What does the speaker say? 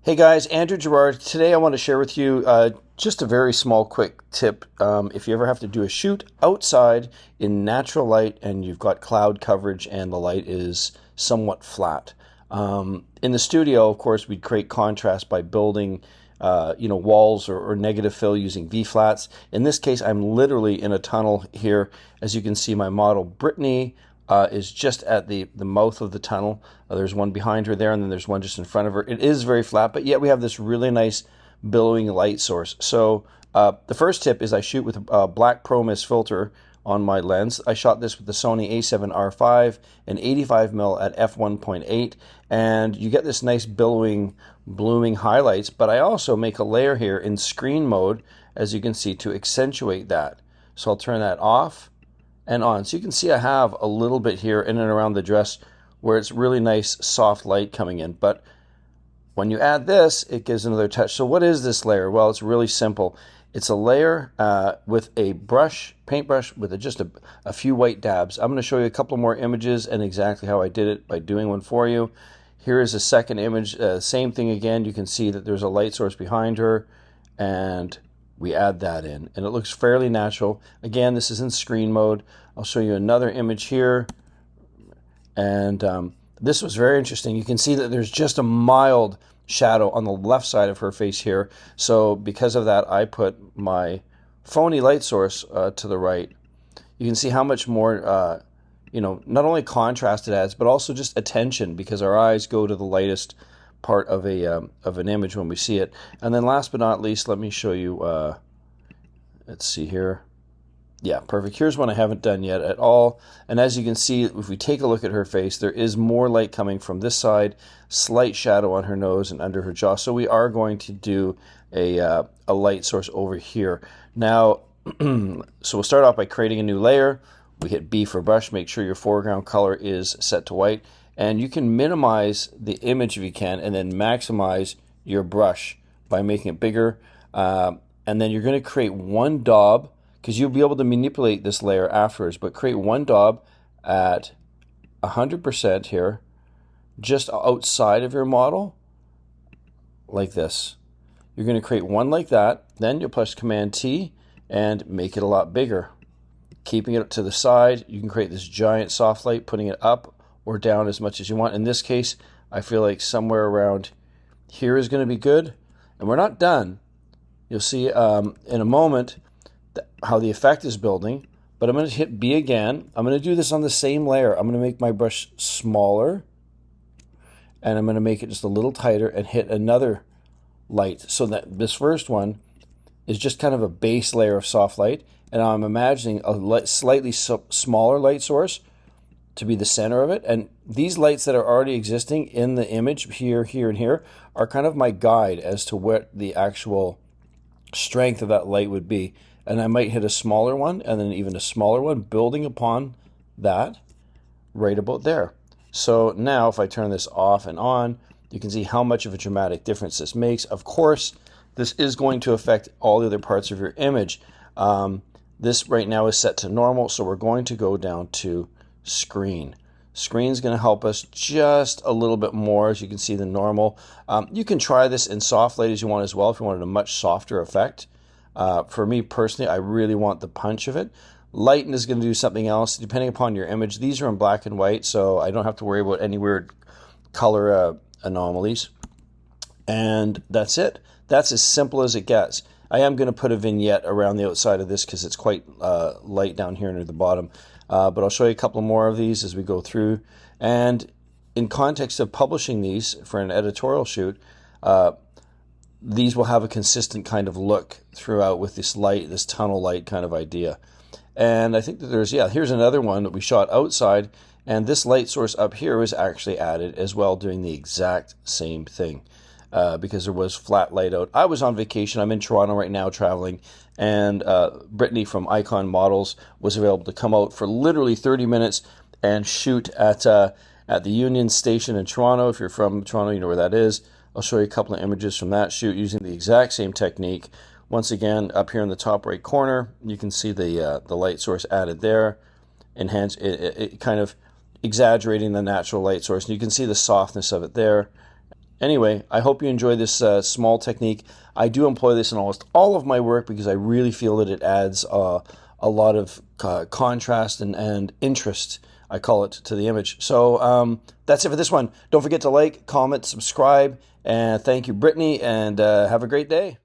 Hey guys, Andrew Gerard. Today I want to share with you just a very small, quick tip. If you ever have to do a shoot outside in natural light and you've got cloud coverage and the light is somewhat flat. In the studio, of course, we'd create contrast by building walls or negative fill using V-flats. In this case, I'm literally in a tunnel here. As you can see, my model, Brittany, is just at the mouth of the tunnel. There's one behind her there, and then there's one just in front of her. It is very flat, but yet we have this really nice billowing light source. So the first tip is I shoot with a black Pro Mist filter on my lens. I shot this with the Sony A7R5 and 85mm at f1.8, and you get this nice billowing, blooming highlights, but I also make a layer here in screen mode, as you can see, to accentuate that. So I'll turn that off and on. So you can see I have a little bit here in and around the dress where it's really nice soft light coming in. But when you add this, it gives another touch. So what is this layer? Well, it's really simple. It's a layer with a brush, paintbrush, with just a few white dabs. I'm going to show you a couple more images and exactly how I did it by doing one for you. Here is a second image. Same thing again. You can see that there's a light source behind her, and we add that in, and it looks fairly natural. Again, this is in screen mode. I'll show you another image here, and this was very interesting. You can see that there's just a mild shadow on the left side of her face here. So because of that, I put my phony light source to the right. You can see how much more, not only contrast it adds, but also just attention, because our eyes go to the lightest part of an image when we see it. And then last but not least, let me show you, let's see here. Yeah, perfect. Here's one I haven't done yet at all. And as you can see, if we take a look at her face, there is more light coming from this side, slight shadow on her nose and under her jaw. So we are going to do a light source over here. Now, so we'll start off by creating a new layer. We hit B for brush, make sure your foreground color is set to white. And you can minimize the image if you can, and then maximize your brush by making it bigger. And then you're going to create one daub, because you'll be able to manipulate this layer afterwards, but create one daub at 100% here, just outside of your model, like this. You're going to create one like that, then you'll press Command T and make it a lot bigger. Keeping it to the side, you can create this giant soft light, putting it up or down as much as you want. In this case, I feel like somewhere around here is going to be good. And we're not done. You'll see in a moment how the effect is building, but I'm going to hit B again. I'm going to do this on the same layer. I'm going to make my brush smaller, and I'm going to make it just a little tighter and hit another light, so that this first one is just kind of a base layer of soft light, and I'm imagining a slightly smaller light source to be the center of it. And these lights that are already existing in the image here, here, and here are kind of my guide as to what the actual strength of that light would be. And I might hit a smaller one and then even a smaller one, building upon that right about there. So now if I turn this off and on, you can see how much of a dramatic difference this makes. Of course, this is going to affect all the other parts of your image. This right now is set to normal, so we're going to go down to screen. Screen is going to help us just a little bit more, as you can see, than normal. You can try this in soft light as you want as well, if you wanted a much softer effect. For me personally, I really want the punch of it. Lighten is going to do something else depending upon your image. These are in black and white, so I don't have to worry about any weird color anomalies. And that's it. That's as simple as it gets. I am going to put a vignette around the outside of this because it's quite light down here near the bottom. But I'll show you a couple more of these as we go through. And in context of publishing these for an editorial shoot, these will have a consistent kind of look throughout with this light, this tunnel light kind of idea. And I think that here's another one that we shot outside, and this light source up here was actually added as well, doing the exact same thing, because there was flat light out. I was on vacation. I'm in Toronto right now traveling, and Brittany from Icon Models was available to come out for literally 30 minutes and shoot at the Union Station in Toronto. If you're from Toronto, you know where that is. I'll show you a couple of images from that shoot using the exact same technique. Once again, up here in the top right corner, you can see the light source added there, enhance it kind of exaggerating the natural light source. And you can see the softness of it there. Anyway, I hope you enjoy this small technique. I do employ this in almost all of my work because I really feel that it adds a lot of contrast and interest, I call it, to the image. So that's it for this one. Don't forget to like, comment, subscribe, and thank you, Brittany, and have a great day.